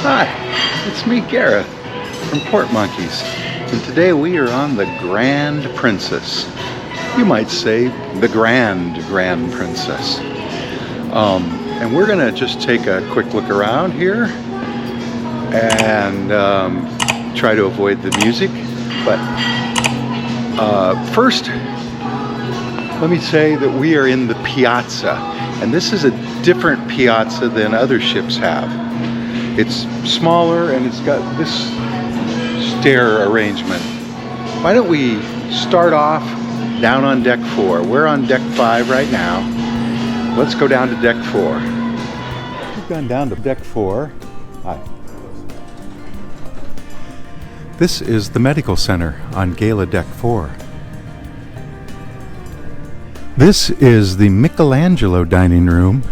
Hi, it's me, Gareth, from Port Monkeys, and today we are on the Grand Princess. You might say the Grand Princess. And we're gonna just take a quick look around here and try to avoid the music. But first, let me say that we are in the Piazza, and this is a different Piazza than other ships have. It's smaller and it's got this stair arrangement. Why don't we start off down on deck 4? We're on deck 5 right now. Let's go down to deck 4. We've gone down to deck 4. Hi. This is the medical center on Gala deck 4. This is the Michelangelo dining room.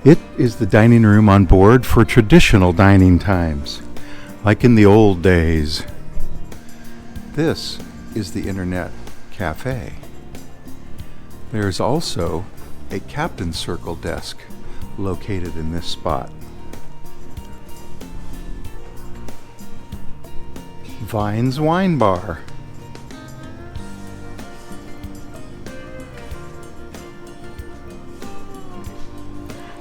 It is the dining room on board for traditional dining times, like in the old days. This is the Internet Cafe. There's also a Captain's Circle desk located in this spot. Vine's Wine Bar.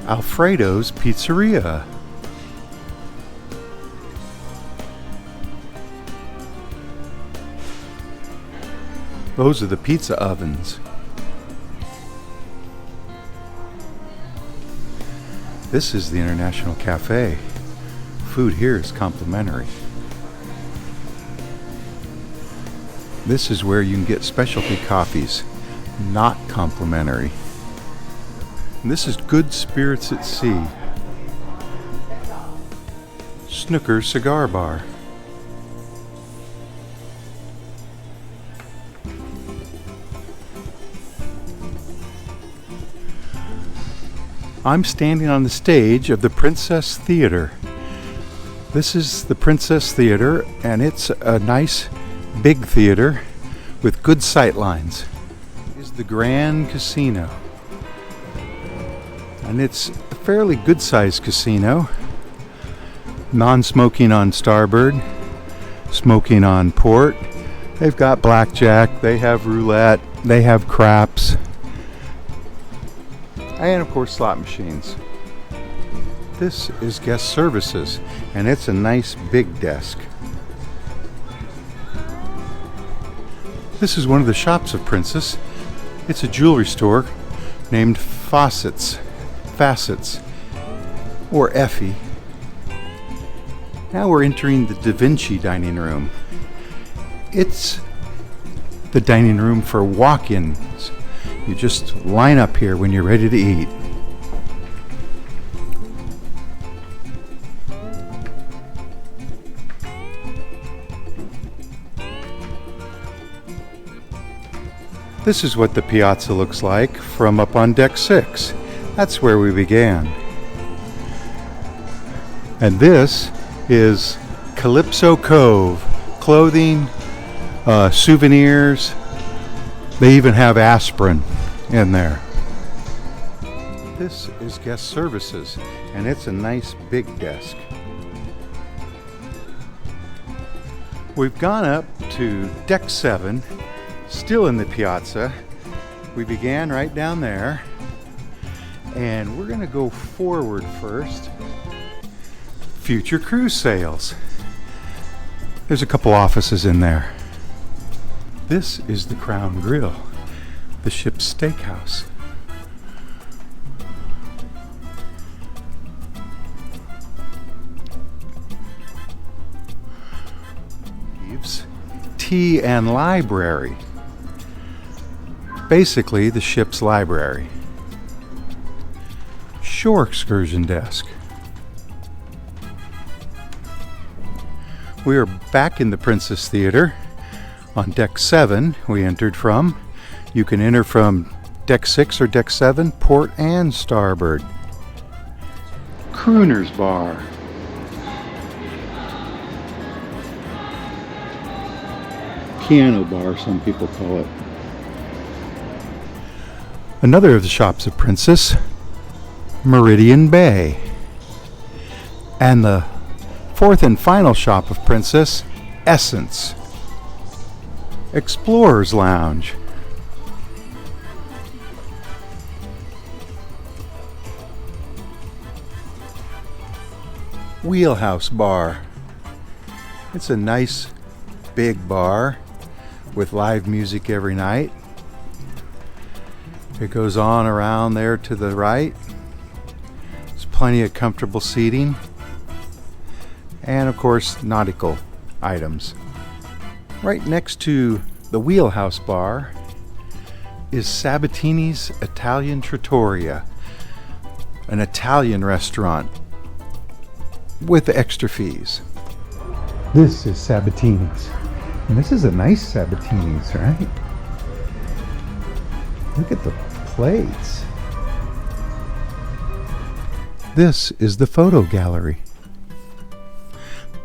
Alfredo's Pizzeria. Those are the pizza ovens. This is the International Cafe. Food here is complimentary. This is where you can get specialty coffees, not complimentary. And this is Good Spirits at Sea. Snooker Cigar Bar. I'm standing on the stage of the Princess Theater. This is the Princess Theater, and it's a nice big theater with good sight lines. This is the Grand Casino. And it's a fairly good-sized casino. Non-smoking on starboard, smoking on port. They've got blackjack, they have roulette, they have craps, and of course slot machines. This is guest services, and it's a nice big desk. This is one of the shops of Princess. It's a jewelry store named Facets, or Effie. Now we're entering the Da Vinci dining room. It's the dining room for walk-ins. You just line up here when you're ready to eat. This is what the Piazza looks like from up on deck 6. That's where we began. And this is Calypso Cove. Clothing, souvenirs. They even have aspirin in there. This is guest services, and it's a nice big desk. We've gone up to deck 7, still in the Piazza. We began right down there. And we're going to go forward first. Future cruise sales. There's a couple offices in there. This is the Crown Grill, the ship's steakhouse. Tea and library. Basically, the ship's library. Shore excursion desk. We are back in the Princess Theater on deck 7 we entered from. You can enter from deck 6 or deck 7, port and starboard. Crooner's Bar. Piano bar, some people call it. Another of the shops of Princess, Meridian Bay. And the Fourth and final shop of Princess, Essence. Explorer's Lounge. Wheelhouse Bar. It's a nice big bar with live music every night. It goes on around there to the right. There's plenty of comfortable seating. And of course, nautical items. Right next to the Wheelhouse Bar is Sabatini's Italian Trattoria, an Italian restaurant with extra fees. This is Sabatini's. And this is a nice Sabatini's, right? Look at the plates. This is the photo gallery.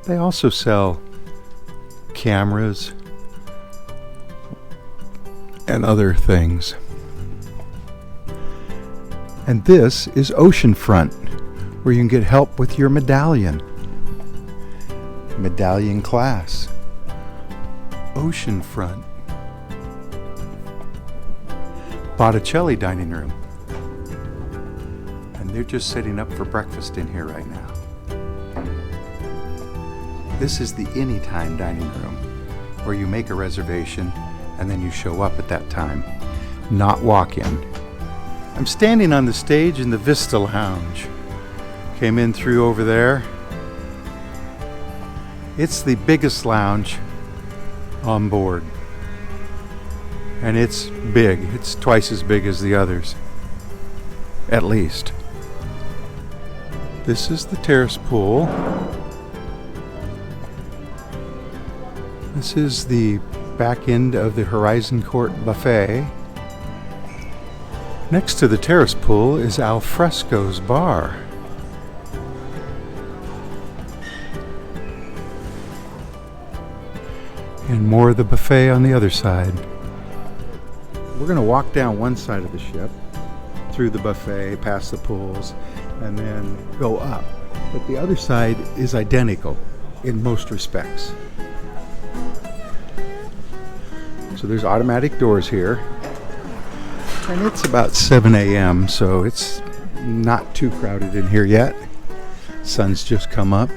They also sell cameras and other things. And this is Oceanfront, where you can get help with your medallion. Medallion class. Oceanfront. Botticelli dining room. And they're just setting up for breakfast in here right now. This is the Anytime dining room, where you make a reservation and then you show up at that time, not walk in. I'm standing on the stage in the Vista Lounge. Came in through over there. It's the biggest lounge on board. And it's big. It's twice as big as the others. At least. This is the terrace pool. This is the back end of the Horizon Court buffet. Next to the terrace pool is Alfresco's bar. And more of the buffet on the other side. We're going to walk down one side of the ship, through the buffet, past the pools, and then go up. But the other side is identical in most respects. So there's automatic doors here. And it's about 7 a.m., so it's not too crowded in here yet. Sun's just come up.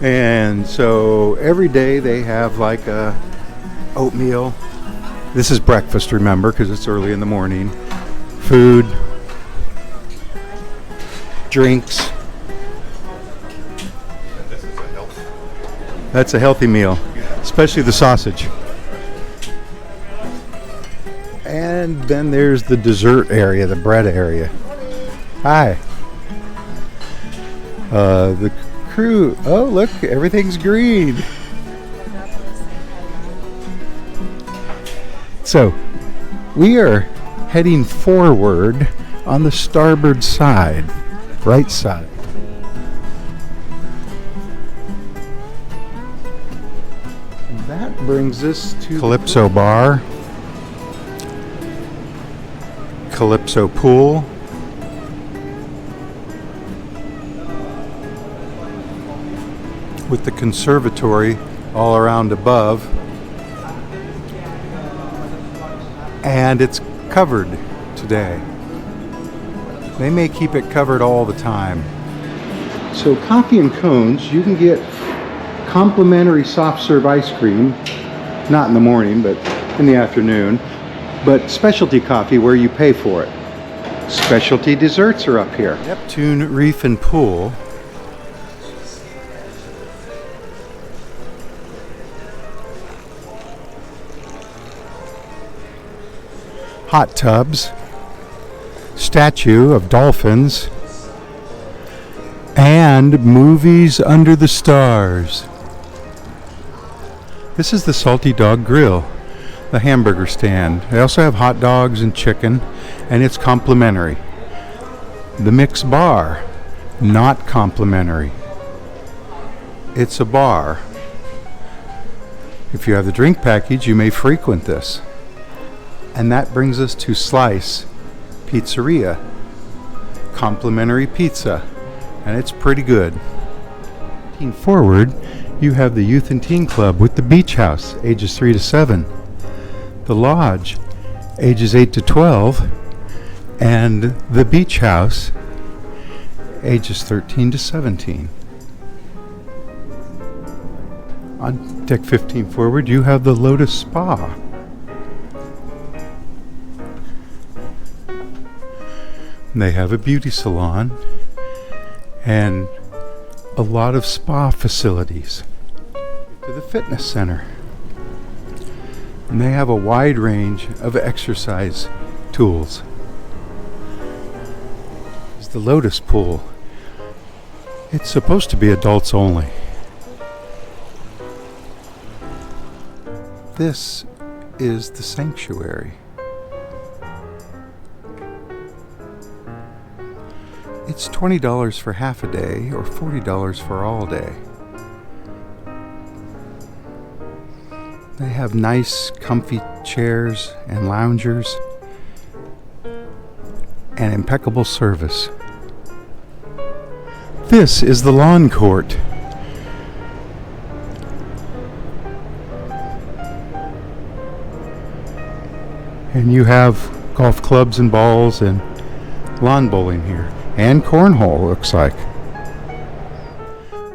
And so every day they have like a oatmeal. This is breakfast, remember, because it's early in the morning. Food, drinks. That's a healthy meal, especially the sausage. And then there's the dessert area, the bread area. Hi. The crew. Oh, look, everything's green. So, we are heading forward on the starboard side, right side. And that brings us to Calypso Bar, Calypso Pool, with the conservatory all around above. And it's covered today. They may keep it covered all the time. So coffee and cones, you can get complimentary soft serve ice cream, not in the morning, but in the afternoon, but specialty coffee where you pay for it. Specialty desserts are up here. Neptune Reef and Pool. Hot tubs, statue of dolphins, and movies under the stars. This is the Salty Dog Grill, the hamburger stand. They also have hot dogs and chicken, and it's complimentary. The Mix Bar, not complimentary. It's a bar. If you have the drink package, you may frequent this. And that brings us to Slice Pizzeria. Complimentary pizza and it's pretty good. Forward, you have the Youth and Teen Club with the Beach House, ages 3 to 7, the Lodge, ages 8 to 12, and the Beach House, ages 13 to 17. On deck 15 forward, you have the Lotus Spa. They have a beauty salon and a lot of spa facilities. To the fitness center. And they have a wide range of exercise tools. There's the Lotus Pool. It's supposed to be adults only. This is the sanctuary. It's $20 for half a day or $40 for all day. They have nice, comfy chairs and loungers and impeccable service. This is the lawn court. And you have golf clubs and balls and lawn bowling here. And cornhole, looks like.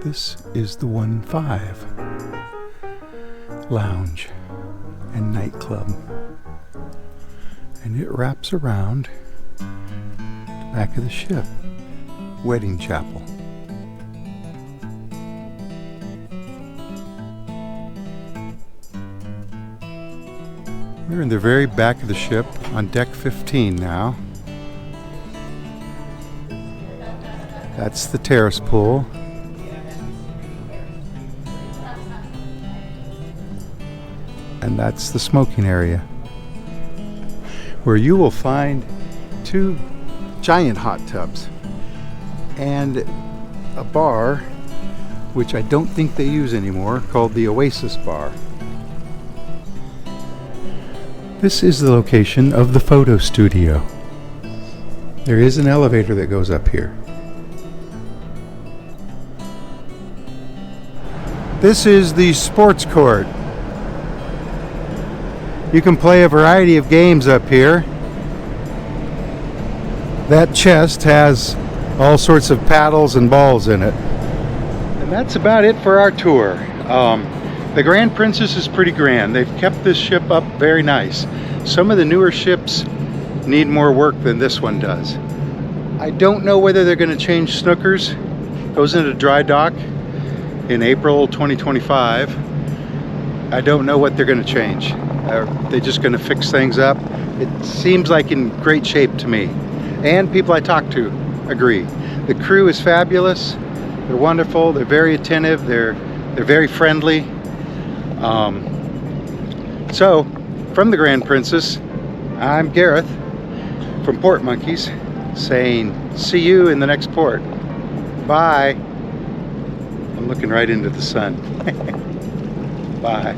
This is the 1-5 lounge and nightclub. And it wraps around the back of the ship. Wedding chapel. We're in the very back of the ship on deck 15 now. That's the terrace pool. And that's the smoking area, where you will find 2 giant hot tubs and a bar, which I don't think they use anymore, called the Oasis Bar. This is the location of the photo studio. There is an elevator that goes up here. This is the sports court. You can play a variety of games up here. That chest has all sorts of paddles and balls in it. And that's about it for our tour. The Grand Princess is pretty grand. They've kept this ship up very nice. Some of the newer ships need more work than this one does. I don't know whether they're going to change snookers. Goes into dry dock in April 2025. I don't know what they're going to change. Are they just going to fix things up? It seems like in great shape to me. And people I talk to agree. The crew is fabulous. They're wonderful. They're very attentive. They're very friendly. So, from the Grand Princess, I'm Gareth from Port Monkeys, saying see you in the next port. Bye. I'm looking right into the sun. Bye.